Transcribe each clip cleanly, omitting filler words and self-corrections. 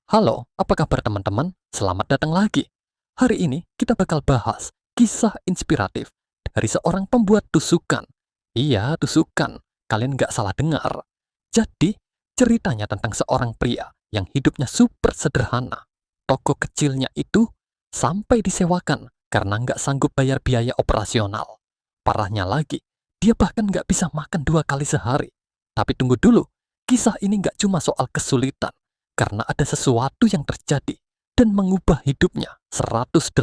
Halo, apa kabar teman-teman? Selamat datang lagi. Hari ini kita bakal bahas kisah inspiratif dari seorang pembuat tusukan. Iya, tusukan. Kalian nggak salah dengar. Jadi, ceritanya tentang seorang pria yang hidupnya super sederhana. Toko kecilnya itu sampai disewakan karena nggak sanggup bayar biaya operasional. Parahnya lagi, dia bahkan nggak bisa makan 2 kali sehari. Tapi tunggu dulu, kisah ini nggak cuma soal kesulitan, karena ada sesuatu yang terjadi dan mengubah hidupnya 180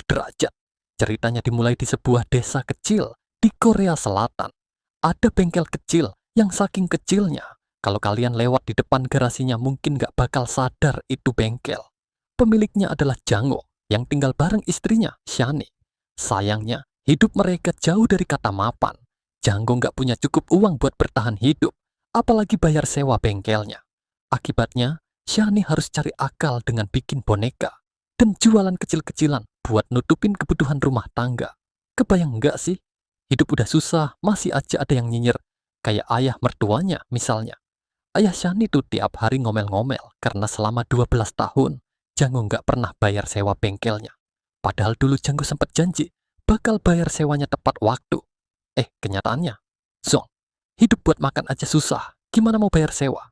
derajat. Ceritanya dimulai di sebuah desa kecil di Korea Selatan. Ada bengkel kecil yang saking kecilnya, kalau kalian lewat di depan garasinya mungkin gak bakal sadar itu bengkel. Pemiliknya adalah Jango yang tinggal bareng istrinya, Shani. Sayangnya, hidup mereka jauh dari kata mapan. Jango gak punya cukup uang buat bertahan hidup, apalagi bayar sewa bengkelnya. Akibatnya, Shani harus cari akal dengan bikin boneka dan jualan kecil-kecilan buat nutupin kebutuhan rumah tangga. Kebayang nggak sih? Hidup udah susah, masih aja ada yang nyinyir. Kayak ayah mertuanya misalnya. Ayah Shani tuh tiap hari ngomel-ngomel karena selama 12 tahun Jango nggak pernah bayar sewa bengkelnya. Padahal dulu Jango sempat janji bakal bayar sewanya tepat waktu. Kenyataannya, zong. Hidup buat makan aja susah, gimana mau bayar sewa?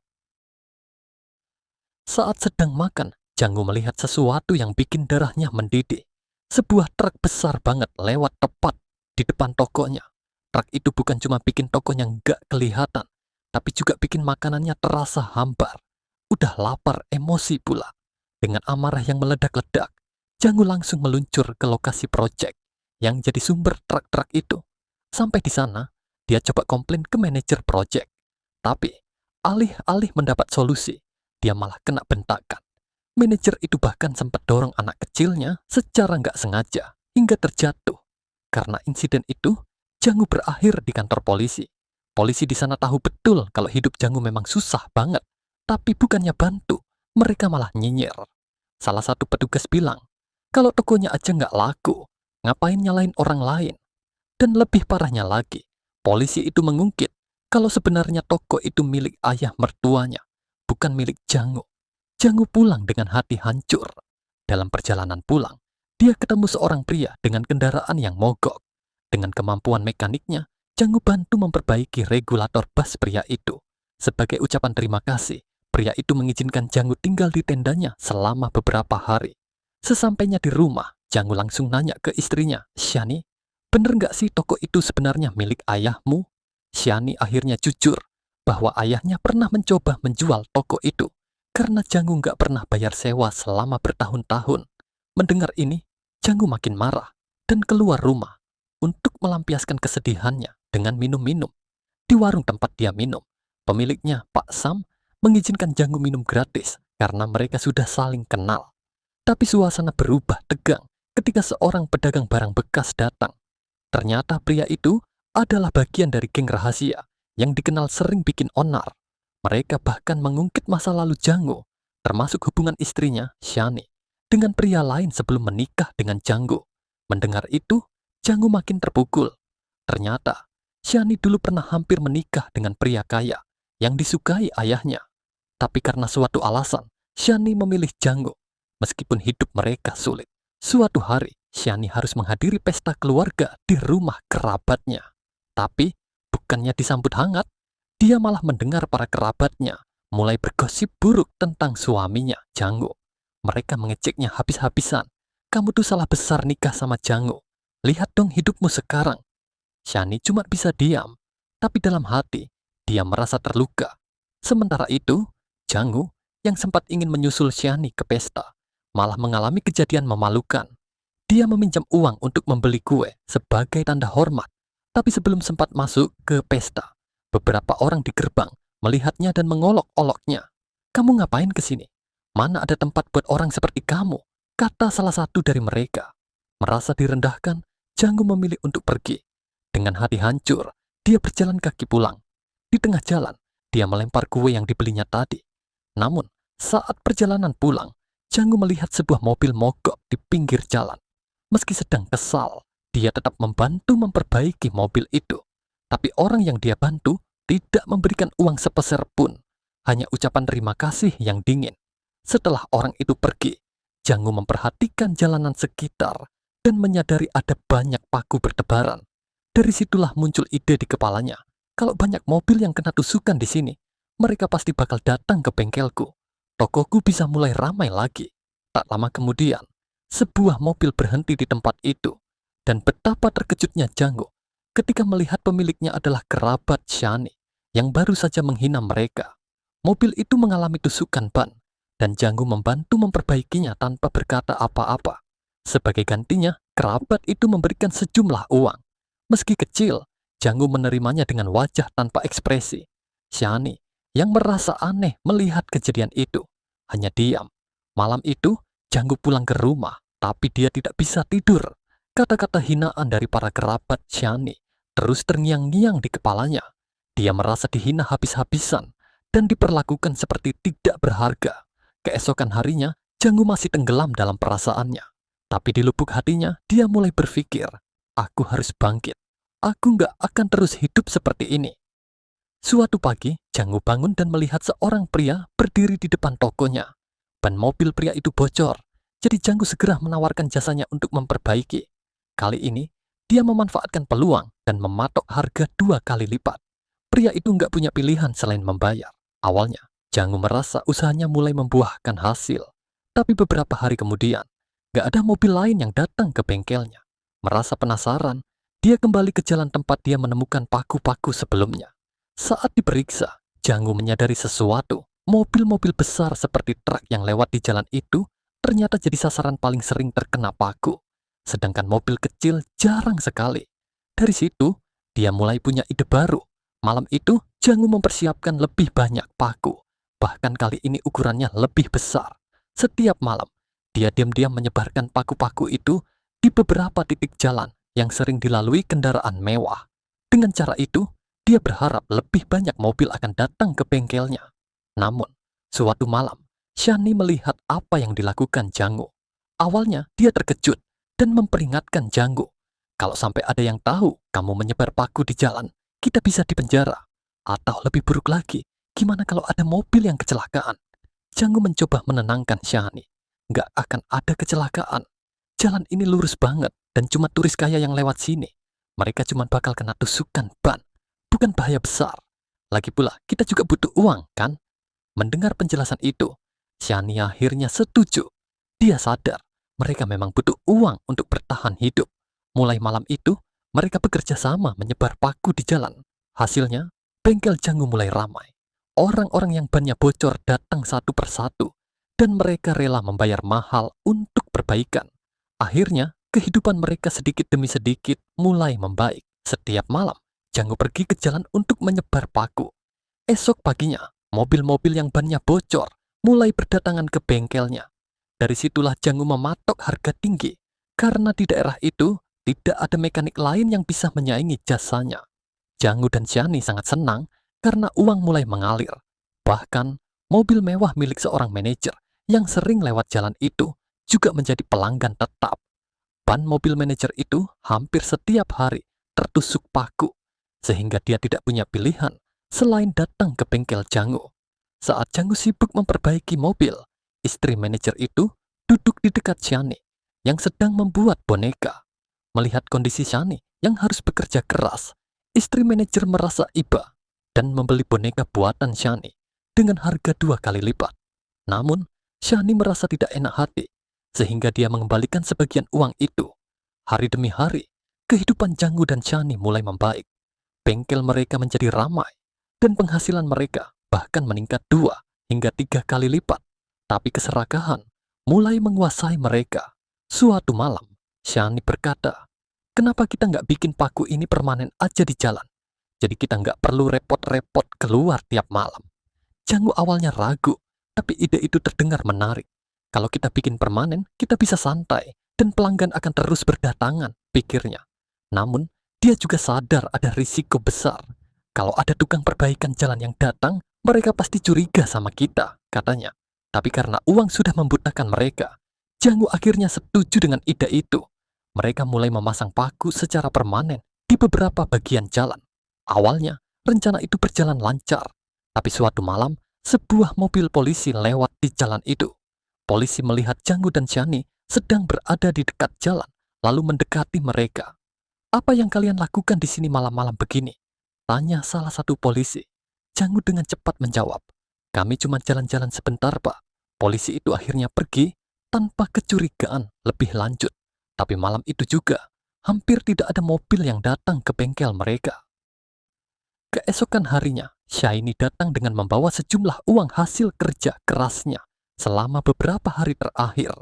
Saat sedang makan, Jango melihat sesuatu yang bikin darahnya mendidih. Sebuah truk besar banget lewat tepat di depan tokonya. Truk itu bukan cuma bikin tokonya nggak kelihatan, tapi juga bikin makanannya terasa hambar. Udah lapar, emosi pula. Dengan amarah yang meledak-ledak, Jango langsung meluncur ke lokasi proyek yang jadi sumber truk-truk itu. Sampai di sana, dia coba komplain ke manajer proyek. Tapi, alih-alih mendapat solusi, dia malah kena bentakan. Manajer itu bahkan sempat dorong anak kecilnya secara nggak sengaja hingga terjatuh. Karena insiden itu, Jango berakhir di kantor polisi. Polisi di sana tahu betul kalau hidup Jango memang susah banget. Tapi bukannya bantu, mereka malah nyinyir. Salah satu petugas bilang, kalau tokonya aja nggak laku, ngapain nyalain orang lain? Dan lebih parahnya lagi, polisi itu mengungkit kalau sebenarnya toko itu milik ayah mertuanya, bukan milik Jango. Jango pulang dengan hati hancur. Dalam perjalanan pulang, dia ketemu seorang pria dengan kendaraan yang mogok. Dengan kemampuan mekaniknya, Jango bantu memperbaiki regulator bas pria itu. Sebagai ucapan terima kasih, pria itu mengizinkan Jango tinggal di tendanya selama beberapa hari. Sesampainya di rumah, Jango langsung nanya ke istrinya, Shani, bener nggak sih toko itu sebenarnya milik ayahmu? Shani akhirnya jujur bahwa ayahnya pernah mencoba menjual toko itu karena Jango nggak pernah bayar sewa selama bertahun-tahun. Mendengar ini, Jango makin marah dan keluar rumah untuk melampiaskan kesedihannya dengan minum-minum. Di warung tempat dia minum, pemiliknya, Pak Sam, mengizinkan Jango minum gratis karena mereka sudah saling kenal. Tapi suasana berubah tegang ketika seorang pedagang barang bekas datang. Ternyata pria itu adalah bagian dari geng rahasia yang dikenal sering bikin onar. Mereka bahkan mengungkit masa lalu Jango, termasuk hubungan istrinya, Shani, dengan pria lain sebelum menikah dengan Jango. Mendengar itu, Jango makin terpukul. Ternyata, Shani dulu pernah hampir menikah dengan pria kaya yang disukai ayahnya. Tapi karena suatu alasan, Shani memilih Jango. Meskipun hidup mereka sulit, suatu hari Shani harus menghadiri pesta keluarga di rumah kerabatnya. Tapi, bukannya disambut hangat, dia malah mendengar para kerabatnya mulai bergosip buruk tentang suaminya, Jango. Mereka mengeceknya habis-habisan. Kamu tuh salah besar nikah sama Jango. Lihat dong hidupmu sekarang. Shani cuma bisa diam, tapi dalam hati, dia merasa terluka. Sementara itu, Jango yang sempat ingin menyusul Shani ke pesta, malah mengalami kejadian memalukan. Dia meminjam uang untuk membeli kue sebagai tanda hormat. Tapi sebelum sempat masuk ke pesta, beberapa orang di gerbang melihatnya dan mengolok-oloknya. Kamu ngapain ke sini? Mana ada tempat buat orang seperti kamu? Kata salah satu dari mereka. Merasa direndahkan, Jango memilih untuk pergi. Dengan hati hancur, dia berjalan kaki pulang. Di tengah jalan, dia melempar kue yang dibelinya tadi. Namun, saat perjalanan pulang, Jango melihat sebuah mobil mogok di pinggir jalan. Meski sedang kesal, dia tetap membantu memperbaiki mobil itu. Tapi orang yang dia bantu tidak memberikan uang sepeser pun. Hanya ucapan terima kasih yang dingin. Setelah orang itu pergi, Jangu memperhatikan jalanan sekitar dan menyadari ada banyak paku bertebaran. Dari situlah muncul ide di kepalanya. Kalau banyak mobil yang kena tusukan di sini, mereka pasti bakal datang ke bengkelku. Tokoku bisa mulai ramai lagi. Tak lama kemudian, sebuah mobil berhenti di tempat itu. Dan betapa terkejutnya Jangu ketika melihat pemiliknya adalah kerabat Shani yang baru saja menghina mereka. Mobil itu mengalami tusukan ban, dan Jangu membantu memperbaikinya tanpa berkata apa-apa. Sebagai gantinya, kerabat itu memberikan sejumlah uang. Meski kecil, Jangu menerimanya dengan wajah tanpa ekspresi. Shani, yang merasa aneh melihat kejadian itu, hanya diam. Malam itu, Jangu pulang ke rumah, tapi dia tidak bisa tidur. Kata-kata hinaan dari para kerabat Shani terus terngiang-ngiang di kepalanya. Dia merasa dihina habis-habisan dan diperlakukan seperti tidak berharga. Keesokan harinya, Jangu masih tenggelam dalam perasaannya. Tapi di lubuk hatinya, dia mulai berpikir, aku harus bangkit. Aku nggak akan terus hidup seperti ini. Suatu pagi, Jangu bangun dan melihat seorang pria berdiri di depan tokonya. Ban mobil pria itu bocor, jadi Jangu segera menawarkan jasanya untuk memperbaiki. Kali ini, dia memanfaatkan peluang dan mematok harga 2 kali lipat. Pria itu nggak punya pilihan selain membayar. Awalnya, Jangu merasa usahanya mulai membuahkan hasil. Tapi beberapa hari kemudian, nggak ada mobil lain yang datang ke bengkelnya. Merasa penasaran, dia kembali ke jalan tempat dia menemukan paku-paku sebelumnya. Saat diperiksa, Jangu menyadari sesuatu. Mobil-mobil besar seperti truk yang lewat di jalan itu ternyata jadi sasaran paling sering terkena paku. Sedangkan mobil kecil jarang sekali. Dari situ, dia mulai punya ide baru. Malam itu, Jangu mempersiapkan lebih banyak paku. Bahkan kali ini ukurannya lebih besar. Setiap malam, dia diam-diam menyebarkan paku-paku itu di beberapa titik jalan yang sering dilalui kendaraan mewah. Dengan cara itu, dia berharap lebih banyak mobil akan datang ke bengkelnya. Namun, suatu malam, Shani melihat apa yang dilakukan Jangu. Awalnya, dia terkejut dan memperingatkan Jangu, kalau sampai ada yang tahu kamu menyebar paku di jalan, kita bisa dipenjara. Atau lebih buruk lagi, gimana kalau ada mobil yang kecelakaan? Jangu mencoba menenangkan Shani. Nggak akan ada kecelakaan. Jalan ini lurus banget dan cuma turis kaya yang lewat sini. Mereka cuma bakal kena tusukan ban. Bukan bahaya besar. Lagi pula, kita juga butuh uang, kan? Mendengar penjelasan itu, Shani akhirnya setuju. Dia sadar mereka memang butuh uang untuk bertahan hidup. Mulai malam itu, mereka bekerja sama menyebar paku di jalan. Hasilnya, bengkel Jangu mulai ramai. Orang-orang yang bannya bocor datang satu persatu, dan mereka rela membayar mahal untuk perbaikan. Akhirnya, kehidupan mereka sedikit demi sedikit mulai membaik. Setiap malam, Jangu pergi ke jalan untuk menyebar paku. Esok paginya, mobil-mobil yang bannya bocor mulai berdatangan ke bengkelnya. Dari situlah Jangu mematok harga tinggi, karena di daerah itu tidak ada mekanik lain yang bisa menyaingi jasanya. Jangu dan Shani sangat senang karena uang mulai mengalir. Bahkan, mobil mewah milik seorang manajer yang sering lewat jalan itu juga menjadi pelanggan tetap. Ban mobil manajer itu hampir setiap hari tertusuk paku, sehingga dia tidak punya pilihan selain datang ke bengkel Jangu. Saat Jangu sibuk memperbaiki mobil, istri manajer itu duduk di dekat Shani yang sedang membuat boneka. Melihat kondisi Shani yang harus bekerja keras, istri manajer merasa iba dan membeli boneka buatan Shani dengan harga 2 kali lipat. Namun, Shani merasa tidak enak hati, sehingga dia mengembalikan sebagian uang itu. Hari demi hari, kehidupan Jangu dan Shani mulai membaik. Bengkel mereka menjadi ramai, dan penghasilan mereka bahkan meningkat 2 hingga 3 kali lipat. Tapi keserakahan mulai menguasai mereka. Suatu malam, Shani berkata, kenapa kita nggak bikin paku ini permanen aja di jalan? Jadi kita nggak perlu repot-repot keluar tiap malam. Jangu awalnya ragu, tapi ide itu terdengar menarik. Kalau kita bikin permanen, kita bisa santai, dan pelanggan akan terus berdatangan, pikirnya. Namun, dia juga sadar ada risiko besar. Kalau ada tukang perbaikan jalan yang datang, mereka pasti curiga sama kita, katanya. Tapi karena uang sudah membutakan mereka, Jangu akhirnya setuju dengan ide itu. Mereka mulai memasang paku secara permanen di beberapa bagian jalan. Awalnya, rencana itu berjalan lancar. Tapi suatu malam, sebuah mobil polisi lewat di jalan itu. Polisi melihat Janggu dan Shani sedang berada di dekat jalan, lalu mendekati mereka. "Apa yang kalian lakukan di sini malam-malam begini?" tanya salah satu polisi. Janggu dengan cepat menjawab, "Kami cuma jalan-jalan sebentar, Pak." Polisi itu akhirnya pergi tanpa kecurigaan lebih lanjut. Tapi malam itu juga, hampir tidak ada mobil yang datang ke bengkel mereka. Keesokan harinya, Shiny datang dengan membawa sejumlah uang hasil kerja kerasnya selama beberapa hari terakhir.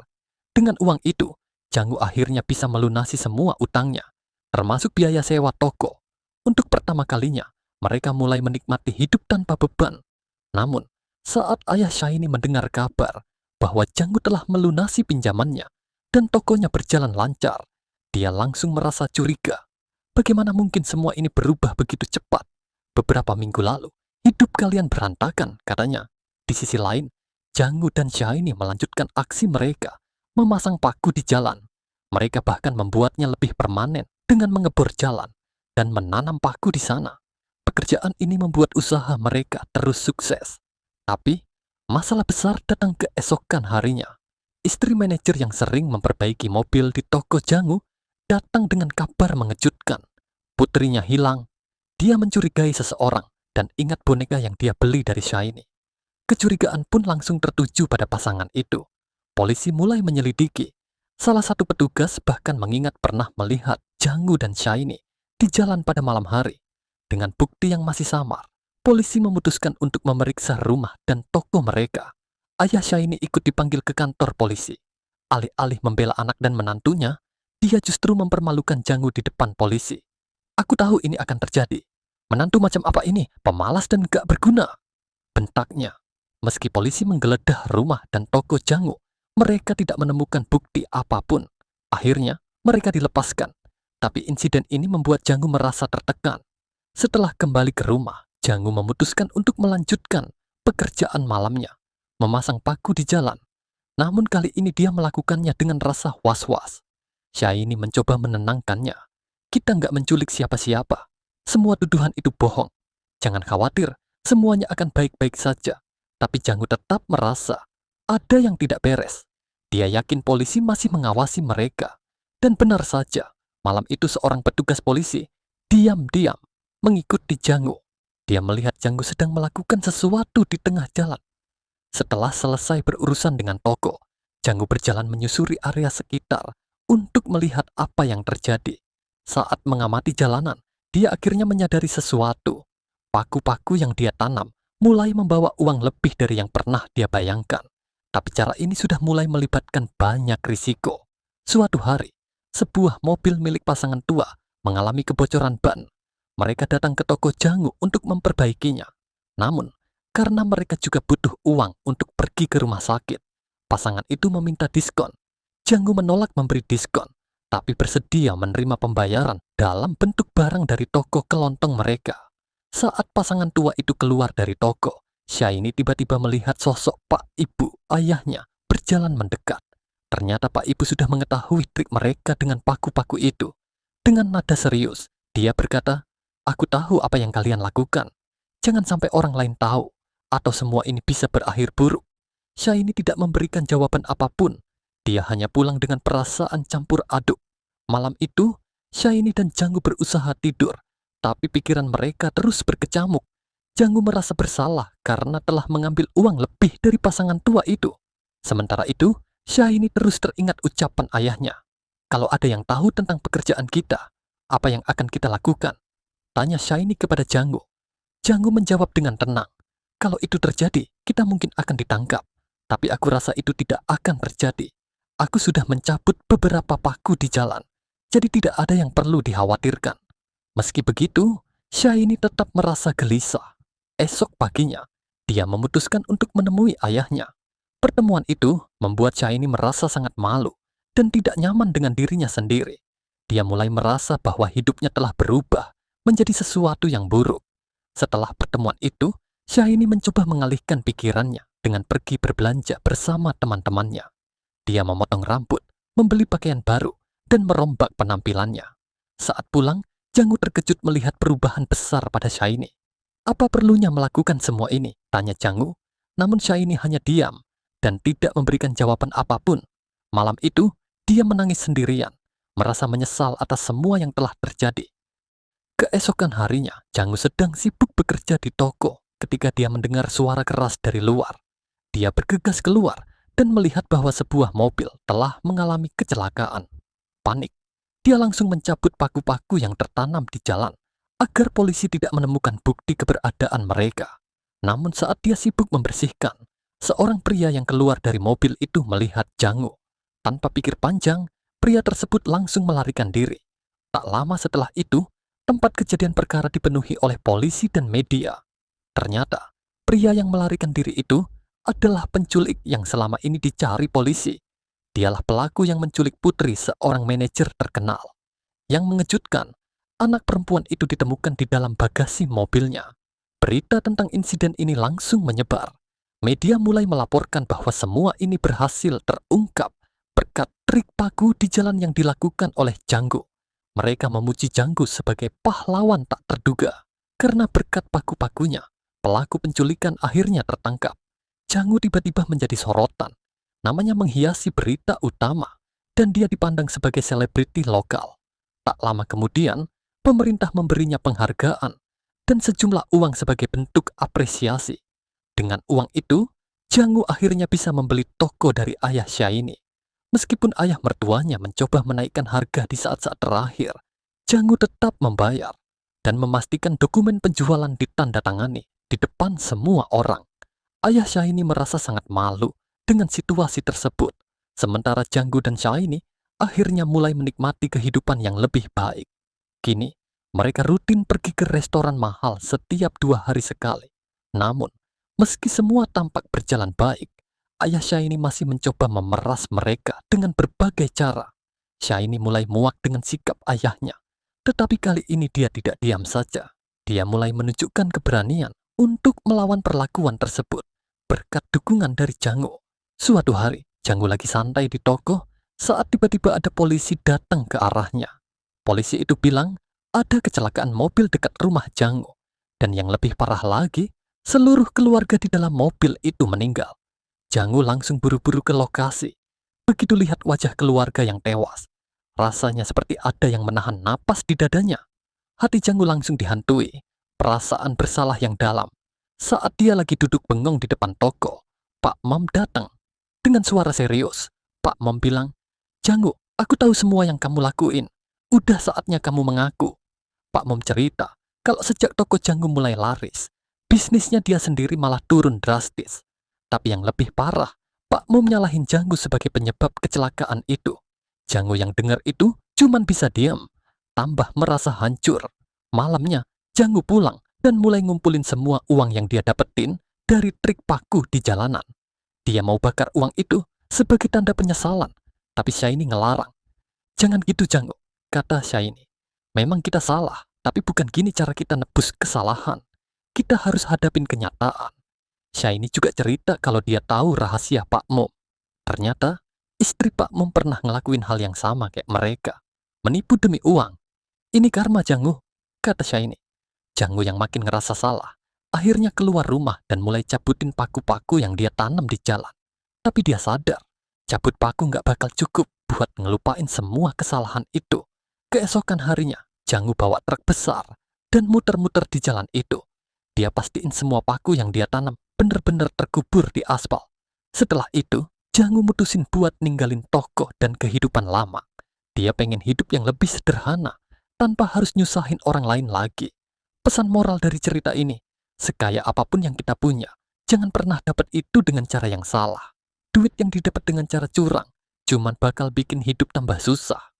Dengan uang itu, Janggu akhirnya bisa melunasi semua utangnya, termasuk biaya sewa toko. Untuk pertama kalinya, mereka mulai menikmati hidup tanpa beban. Namun, saat ayah Shiny mendengar kabar bahwa Janggu telah melunasi pinjamannya dan tokonya berjalan lancar, dia langsung merasa curiga. Bagaimana mungkin semua ini berubah begitu cepat? Beberapa minggu lalu, hidup kalian berantakan, katanya. Di sisi lain, Janggu dan Shiny melanjutkan aksi mereka, memasang paku di jalan. Mereka bahkan membuatnya lebih permanen dengan mengebor jalan dan menanam paku di sana. Pekerjaan ini membuat usaha mereka terus sukses. Tapi, masalah besar datang keesokan harinya. Istri manajer yang sering memperbaiki mobil di toko Janggu datang dengan kabar mengejutkan. Putrinya hilang. Dia mencurigai seseorang dan ingat boneka yang dia beli dari Shiny. Kecurigaan pun langsung tertuju pada pasangan itu. Polisi mulai menyelidiki. Salah satu petugas bahkan mengingat pernah melihat Janggu dan Shiny di jalan pada malam hari. Dengan bukti yang masih samar, polisi memutuskan untuk memeriksa rumah dan toko mereka. Ayah Shiny ikut dipanggil ke kantor polisi. Alih-alih membela anak dan menantunya, dia justru mempermalukan Janggu di depan polisi. "Aku tahu ini akan terjadi. Menantu macam apa ini? Pemalas dan gak berguna," bentaknya. Meski polisi menggeledah rumah dan toko Janggu, mereka tidak menemukan bukti apapun. Akhirnya, mereka dilepaskan. Tapi insiden ini membuat Janggu merasa tertekan. Setelah kembali ke rumah, Janggu memutuskan untuk melanjutkan pekerjaan malamnya, memasang paku di jalan. Namun kali ini dia melakukannya dengan rasa was-was. Shiny mencoba menenangkannya. "Kita nggak menculik siapa-siapa. Semua tuduhan itu bohong. Jangan khawatir, semuanya akan baik-baik saja." Tapi Janggu tetap merasa ada yang tidak beres. Dia yakin polisi masih mengawasi mereka. Dan benar saja, malam itu seorang petugas polisi diam-diam mengikuti Janggu. Dia melihat Janggu sedang melakukan sesuatu di tengah jalan. Setelah selesai berurusan dengan toko, Janggu berjalan menyusuri area sekitar untuk melihat apa yang terjadi. Saat mengamati jalanan, dia akhirnya menyadari sesuatu. Paku-paku yang dia tanam mulai membawa uang lebih dari yang pernah dia bayangkan. Tapi cara ini sudah mulai melibatkan banyak risiko. Suatu hari, sebuah mobil milik pasangan tua mengalami kebocoran ban. Mereka datang ke toko Janggu untuk memperbaikinya. Namun, karena mereka juga butuh uang untuk pergi ke rumah sakit, pasangan itu meminta diskon. Janggu menolak memberi diskon, tapi bersedia menerima pembayaran dalam bentuk barang dari toko kelontong mereka. Saat pasangan tua itu keluar dari toko, Shiny tiba-tiba melihat sosok Pak Ibu, ayahnya, berjalan mendekat. Ternyata Pak Ibu sudah mengetahui trik mereka dengan paku-paku itu. Dengan nada serius, dia berkata, "Aku tahu apa yang kalian lakukan. Jangan sampai orang lain tahu, atau semua ini bisa berakhir buruk." Shiny tidak memberikan jawaban apapun. Dia hanya pulang dengan perasaan campur aduk. Malam itu, Shiny dan Janggu berusaha tidur, tapi pikiran mereka terus berkecamuk. Janggu merasa bersalah karena telah mengambil uang lebih dari pasangan tua itu. Sementara itu, Shiny terus teringat ucapan ayahnya. "Kalau ada yang tahu tentang pekerjaan kita, apa yang akan kita lakukan?" tanya Shiny kepada Janggu. Janggu menjawab dengan tenang, "Kalau itu terjadi, kita mungkin akan ditangkap. Tapi aku rasa itu tidak akan terjadi. Aku sudah mencabut beberapa paku di jalan, jadi tidak ada yang perlu dikhawatirkan." Meski begitu, Shiny tetap merasa gelisah. Esok paginya, dia memutuskan untuk menemui ayahnya. Pertemuan itu membuat Shiny merasa sangat malu dan tidak nyaman dengan dirinya sendiri. Dia mulai merasa bahwa hidupnya telah berubah menjadi sesuatu yang buruk. Setelah pertemuan itu, Shiny mencoba mengalihkan pikirannya dengan pergi berbelanja bersama teman-temannya. Dia memotong rambut, membeli pakaian baru, dan merombak penampilannya. Saat pulang, Janggu terkejut melihat perubahan besar pada Shiny. "Apa perlunya melakukan semua ini?" tanya Janggu. Namun Syaini hanya diam dan tidak memberikan jawaban apapun. Malam itu, dia menangis sendirian, merasa menyesal atas semua yang telah terjadi. Keesokan harinya, Jang Woo sedang sibuk bekerja di toko ketika dia mendengar suara keras dari luar. Dia bergegas keluar dan melihat bahwa sebuah mobil telah mengalami kecelakaan. Panik, dia langsung mencabut paku-paku yang tertanam di jalan agar polisi tidak menemukan bukti keberadaan mereka. Namun saat dia sibuk membersihkan, seorang pria yang keluar dari mobil itu melihat Jang Woo. Tanpa pikir panjang, pria tersebut langsung melarikan diri. Tak lama setelah itu, tempat kejadian perkara dipenuhi oleh polisi dan media. Ternyata, pria yang melarikan diri itu adalah penculik yang selama ini dicari polisi. Dialah pelaku yang menculik putri seorang manajer terkenal. Yang mengejutkan, anak perempuan itu ditemukan di dalam bagasi mobilnya. Berita tentang insiden ini langsung menyebar. Media mulai melaporkan bahwa semua ini berhasil terungkap berkat trik paku di jalan yang dilakukan oleh Jang Woo. Mereka memuji Jang Woo sebagai pahlawan tak terduga. Karena berkat paku-pakunya, pelaku penculikan akhirnya tertangkap. Jang Woo tiba-tiba menjadi sorotan. Namanya menghiasi berita utama, dan dia dipandang sebagai selebriti lokal. Tak lama kemudian, pemerintah memberinya penghargaan dan sejumlah uang sebagai bentuk apresiasi. Dengan uang itu, Jang Woo akhirnya bisa membeli toko dari ayah Syaini. Meskipun ayah mertuanya mencoba menaikkan harga di saat-saat terakhir, Jang Woo tetap membayar dan memastikan dokumen penjualan ditandatangani di depan semua orang. Ayah Syaini merasa sangat malu dengan situasi tersebut, sementara Jang Woo dan Syaini akhirnya mulai menikmati kehidupan yang lebih baik. Kini, mereka rutin pergi ke restoran mahal setiap 2 hari sekali. Namun, meski semua tampak berjalan baik, ayah Syaini masih mencoba memeras mereka dengan berbagai cara. Syaini mulai muak dengan sikap ayahnya. Tetapi kali ini dia tidak diam saja. Dia mulai menunjukkan keberanian untuk melawan perlakuan tersebut berkat dukungan dari Jang Woo. Suatu hari, Jang Woo lagi santai di toko saat tiba-tiba ada polisi datang ke arahnya. Polisi itu bilang ada kecelakaan mobil dekat rumah Jang Woo. Dan yang lebih parah lagi, seluruh keluarga di dalam mobil itu meninggal. Jang Woo langsung buru-buru ke lokasi. Begitu lihat wajah keluarga yang tewas, rasanya seperti ada yang menahan napas di dadanya. Hati Jang Woo langsung dihantui perasaan bersalah yang dalam. Saat dia lagi duduk bengong di depan toko, Pak Mom datang. Dengan suara serius, Pak Mom bilang, "Jang Woo, aku tahu semua yang kamu lakuin. Udah saatnya kamu mengaku." Pak Mom cerita kalau sejak toko Jang Woo mulai laris, bisnisnya dia sendiri malah turun drastis. Tapi yang lebih parah, Pak Mom nyalahin Jang Woo sebagai penyebab kecelakaan itu. Jang Woo yang dengar itu cuman bisa diam, tambah merasa hancur. Malamnya, Jang Woo pulang dan mulai ngumpulin semua uang yang dia dapetin dari trik paku di jalanan. Dia mau bakar uang itu sebagai tanda penyesalan, tapi Syaini ngelarang. "Jangan gitu Jang Woo," kata Syaini. "Memang kita salah, tapi bukan gini cara kita nebus kesalahan. Kita harus hadapin kenyataan." Syaini juga cerita kalau dia tahu rahasia Pak Mom. Ternyata, istri Pak Mom pernah ngelakuin hal yang sama kayak mereka. Menipu demi uang. "Ini karma Jang Woo," kata Syaini. Jang Woo yang makin ngerasa salah, akhirnya keluar rumah dan mulai cabutin paku-paku yang dia tanam di jalan. Tapi dia sadar, cabut paku nggak bakal cukup buat ngelupain semua kesalahan itu. Keesokan harinya, Jang Woo bawa truk besar dan muter-muter di jalan itu. Dia pastiin semua paku yang dia tanam bener-bener terkubur di aspal. Setelah itu, Jang Woo mutusin buat ninggalin toko dan kehidupan lama. Dia pengen hidup yang lebih sederhana, tanpa harus nyusahin orang lain lagi. Pesan moral dari cerita ini, sekaya apapun yang kita punya, jangan pernah dapat itu dengan cara yang salah. Duit yang didapat dengan cara curang, cuman bakal bikin hidup tambah susah.